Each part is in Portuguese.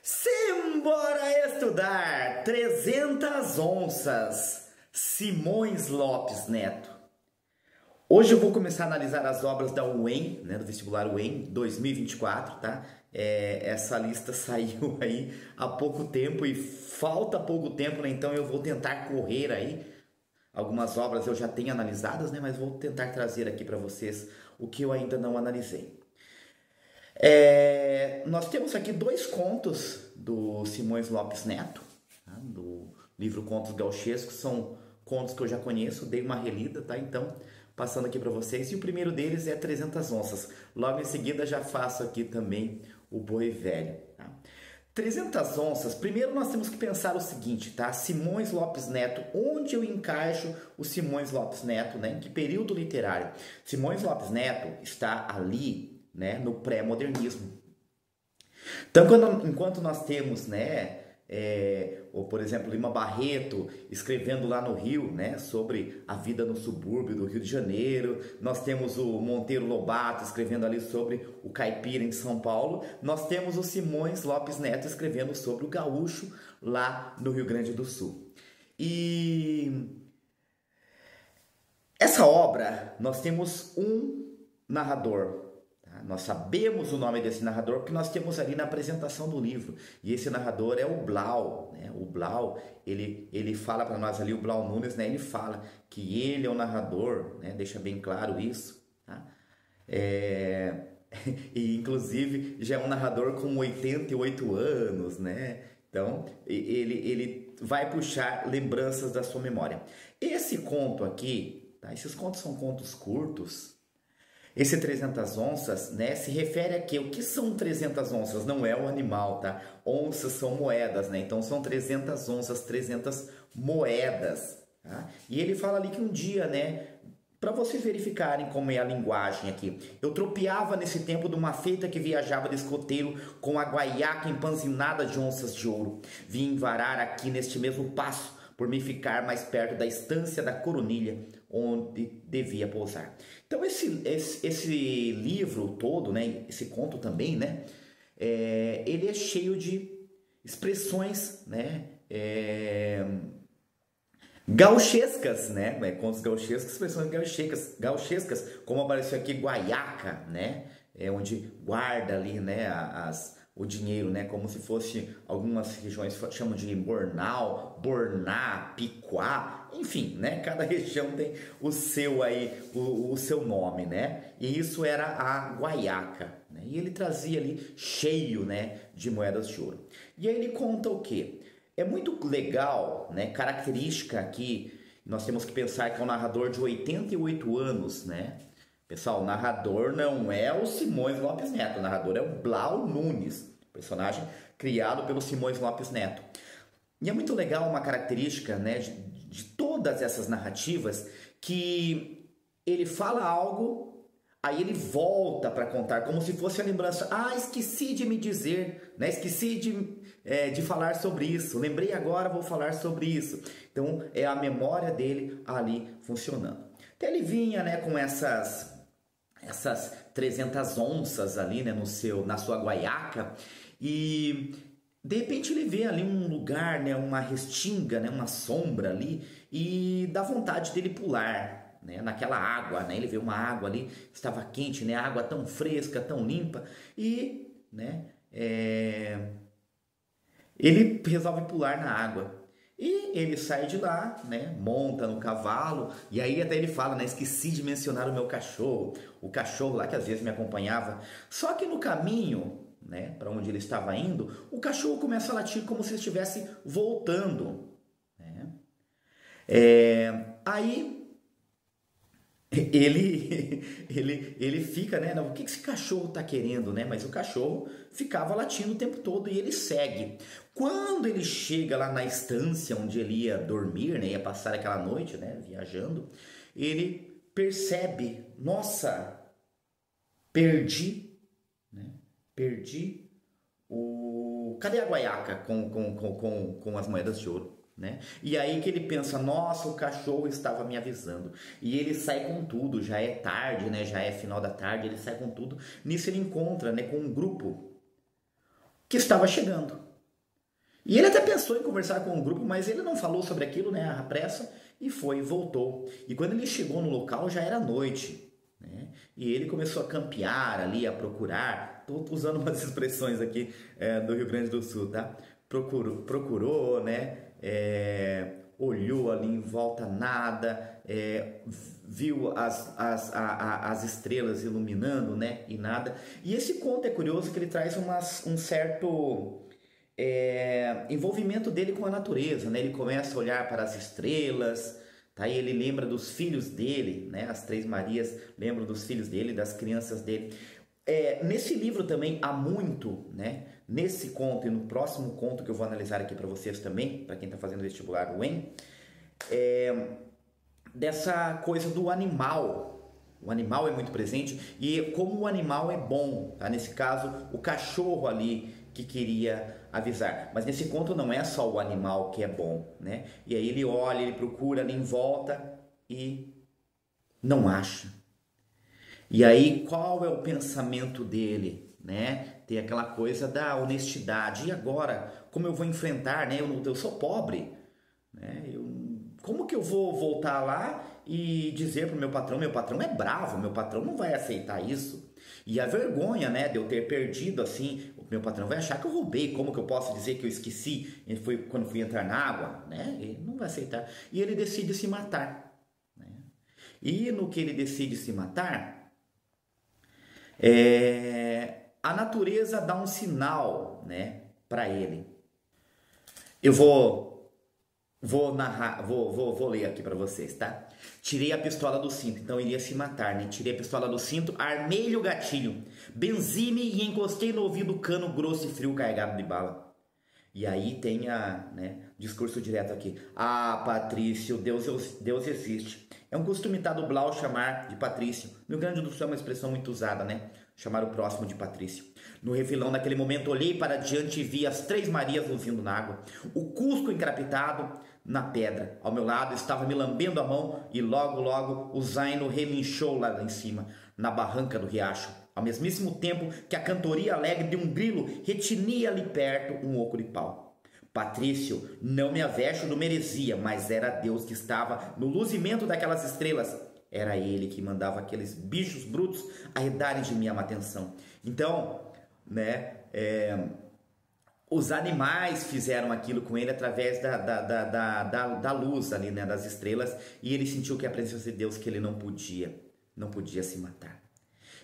Simbora estudar 300 onças, Simões Lopes Neto. Hoje eu vou começar a analisar as obras da UEM, do vestibular UEM 2024, tá? Essa lista saiu aí há pouco tempo e falta pouco tempo, né? Então eu vou tentar correr aí. Algumas obras eu já tenho analisadas, né? Mas vou tentar trazer aqui para vocês o que eu ainda não analisei. Nós temos aqui dois contos do Simões Lopes Neto, tá? Do livro Contos Gauchescos. São contos que eu já conheço, dei uma relida, tá? Então, passando aqui para vocês. E o primeiro deles é 300 onças. Logo em seguida já faço aqui também o Boi Velho, tá? 300 onças, primeiro nós temos que pensar o seguinte, tá? Simões Lopes Neto, onde eu encaixo o Simões Lopes Neto, né? Em que período literário? Simões Lopes Neto está ali, né, no pré-modernismo. Então, enquanto nós temos, ou por exemplo, Lima Barreto escrevendo lá no Rio, né, sobre a vida no subúrbio do Rio de Janeiro, nós temos o Monteiro Lobato escrevendo ali sobre o caipira em São Paulo, nós temos o Simões Lopes Neto escrevendo sobre o gaúcho lá no Rio Grande do Sul. E essa obra, nós temos um narrador. Nós sabemos o nome desse narrador porque nós temos ali na apresentação do livro. E esse narrador é o Blau, né? O Blau, ele fala para nós ali, o Blau Nunes, né? Ele fala que ele é o narrador, né? Deixa bem claro isso, tá? E inclusive já é um narrador com 88 anos, né? Então ele vai puxar lembranças da sua memória. Esse conto aqui, tá? Esses contos são contos curtos. Esse 300 onças, né, se refere a quê? O que são 300 onças? Não é o animal, tá? Onças são moedas, né? Então são 300 onças, 300 moedas, tá? E ele fala ali que um dia, né, para vocês verificarem como é a linguagem aqui, eu tropeava nesse tempo de uma feita que viajava de escoteiro com a guaiaca empanzinada de onças de ouro. Vim varar aqui neste mesmo passo, por me ficar mais perto da estância da Coronilha, onde devia pousar. Então esse livro todo, né, esse conto também, né, ele é cheio de expressões, né, gauchescas, né, contos gauchescos, expressões gauchescas, como apareceu aqui guaiaca, né, onde guarda ali, né, o dinheiro, né, como se fosse, algumas regiões chamam de bornal, borná, piquá, enfim, né, cada região tem o seu aí, o seu nome, né, e isso era a guaiaca, né, e ele trazia ali cheio, né, de moedas de ouro. E aí ele conta o quê? É muito legal, né, característica aqui, nós temos que pensar que é um narrador de 88 anos, né. Pessoal, o narrador não é o Simões Lopes Neto, o narrador é o Blau Nunes, personagem criado pelo Simões Lopes Neto. E é muito legal uma característica, né, de todas essas narrativas, que ele fala algo, aí ele volta para contar, como se fosse a lembrança. Ah, esqueci de me dizer, né, esqueci de falar sobre isso, lembrei agora, vou falar sobre isso. Então, é a memória dele ali funcionando. Então, ele vinha, né, com essas 300 onças ali, né, na sua guaiaca, e de repente ele vê ali um lugar, né, uma restinga, né, uma sombra ali, e dá vontade dele pular, né, naquela água, né, ele vê uma água ali, estava quente, né, água tão fresca, tão limpa, e, né, ele resolve pular na água. E ele sai de lá, né, monta no cavalo, e aí até ele fala, né, esqueci de mencionar o meu cachorro, o cachorro lá que às vezes me acompanhava. Só que no caminho, né, para onde ele estava indo, o cachorro começa a latir como se estivesse voltando, né? Aí ele fica, né, o que esse cachorro está querendo, né? Mas o cachorro ficava latindo o tempo todo e ele segue. Quando ele chega lá na estância onde ele ia dormir, né, ia passar aquela noite, né, viajando, ele percebe, nossa, perdi cadê a guaiaca com as moedas de ouro? Né? E aí que ele pensa, nossa, o cachorro estava me avisando. E ele sai com tudo, já é tarde, né? Já é final da tarde, ele sai com tudo. Nisso ele encontra, né, com um grupo que estava chegando. E ele até pensou em conversar com o grupo, mas ele não falou sobre aquilo, né, à pressa, e voltou. E quando ele chegou no local já era noite, né? E ele começou a campear ali, a procurar. Estou usando umas expressões aqui do Rio Grande do Sul, tá? Procurou, né? Olhou ali em volta, nada, viu as estrelas iluminando, né? E nada. E esse conto é curioso que ele traz um certo envolvimento dele com a natureza, né? Ele começa a olhar para as estrelas, tá? E ele lembra dos filhos dele, né? As Três Marias lembram dos filhos dele, das crianças dele. Nesse livro também há muito, né? Nesse conto e no próximo conto que eu vou analisar aqui para vocês também, para quem está fazendo vestibular, o UEM, dessa coisa do animal. O animal é muito presente e como o animal é bom, tá? Nesse caso, o cachorro ali que queria avisar. Mas nesse conto não é só o animal que é bom, né? E aí ele olha, ele procura ali em volta e não acha. E aí qual é o pensamento dele, né? Tem aquela coisa da honestidade. E agora, como eu vou enfrentar, né? Eu sou pobre, né? Como que eu vou voltar lá e dizer pro meu patrão é bravo, meu patrão não vai aceitar isso. E a vergonha, né, de eu ter perdido assim, o meu patrão vai achar que eu roubei, como que eu posso dizer que eu esqueci quando fui entrar na água, né? Ele não vai aceitar. E ele decide se matar, né? E no que ele decide se matar, a natureza dá um sinal, né, para ele. Eu vou narrar, vou ler aqui para vocês, tá? Tirei a pistola do cinto, então iria se matar, né? Tirei a pistola do cinto, armei-lhe o gatilho, benzi-me e encostei no ouvido o cano grosso e frio carregado de bala. E aí tem discurso direto aqui. Ah, Patrício, Deus existe. É um costume tá do Blau chamar de Patrício. No Rio Grande do Sul é uma expressão muito usada, né? Chamar o próximo de Patrício. No refilão, naquele momento, olhei para diante e vi as Três Marias luzindo na água. O Cusco encrapitado na pedra. Ao meu lado estava me lambendo a mão e logo o zaino relinchou lá em cima, na barranca do riacho. Ao mesmíssimo tempo que a cantoria alegre de um grilo retinia ali perto um oco de pau. Patrício, não me avesto do merecia, mas era Deus que estava no luzimento daquelas estrelas. Era ele que mandava aqueles bichos brutos arredarem de mim a atenção. Então, né, os animais fizeram aquilo com ele através da luz ali, né, das estrelas, e ele sentiu que a presença de Deus, que ele não podia se matar.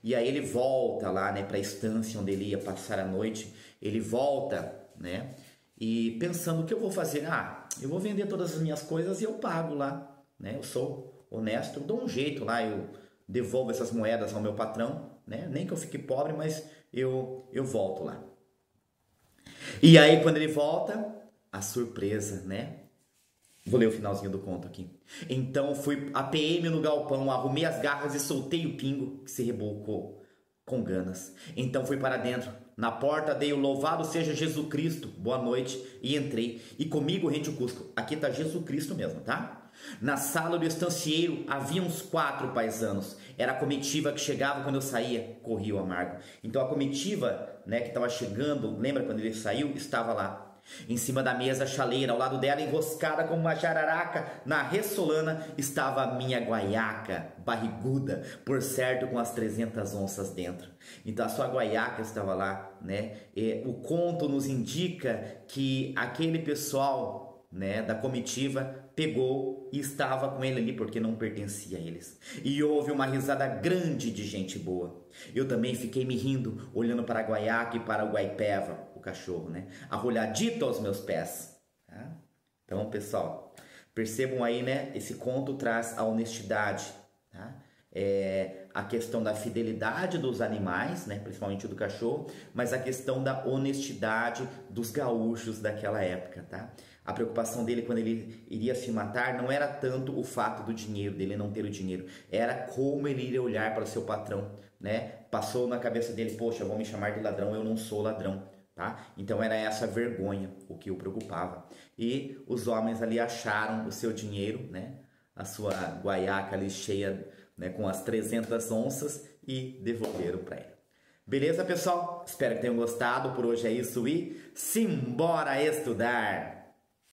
E aí ele volta lá, né, para a estância onde ele ia passar a noite. Ele volta, né, e pensando o que eu vou fazer. Eu vou vender todas as minhas coisas e eu pago lá, né? Eu sou honesto, eu dou um jeito lá, eu devolvo essas moedas ao meu patrão, né? Nem que eu fique pobre, mas eu volto lá. E aí quando ele volta, a surpresa, né? Vou ler o finalzinho do conto aqui. Então fui a PM no galpão, arrumei as garras e soltei o pingo que se rebocou com ganas. Então fui para dentro. Na porta dei o louvado seja Jesus Cristo, boa noite, e entrei. E comigo rente o Cusco. Aqui está Jesus Cristo mesmo, tá? Na sala do estancieiro havia uns 4 paisanos. Era a comitiva que chegava quando eu saía, corria o amargo. Então a comitiva, né, que estava chegando, lembra quando ele saiu? Estava lá. Em cima da mesa, a chaleira, ao lado dela, enroscada como uma jararaca, na ressolana, estava a minha guaiaca, barriguda, por certo com as 300 onças dentro. Então a sua guaiaca estava lá, né? O conto nos indica que aquele pessoal, né, da comitiva pegou e estava com ele ali porque não pertencia a eles. E houve uma risada grande de gente boa. Eu também fiquei me rindo, olhando para a guaiaca e para o guaipeva, o cachorro, né, arrolhadito aos meus pés. Tá? Então, pessoal, percebam aí, né, esse conto traz a honestidade, tá? A questão da fidelidade dos animais, né, principalmente do cachorro, mas a questão da honestidade dos gaúchos daquela época, tá? A preocupação dele quando ele iria se matar não era tanto o fato do dinheiro, dele não ter o dinheiro, era como ele iria olhar para o seu patrão, né? Passou na cabeça dele, poxa, vão me chamar de ladrão, eu não sou ladrão, tá? Então era essa vergonha o que o preocupava. E os homens ali acharam o seu dinheiro, né? A sua guaiaca ali cheia, né, com as 300 onças e devolveram para ele. Beleza, pessoal? Espero que tenham gostado. Por hoje é isso e simbora estudar!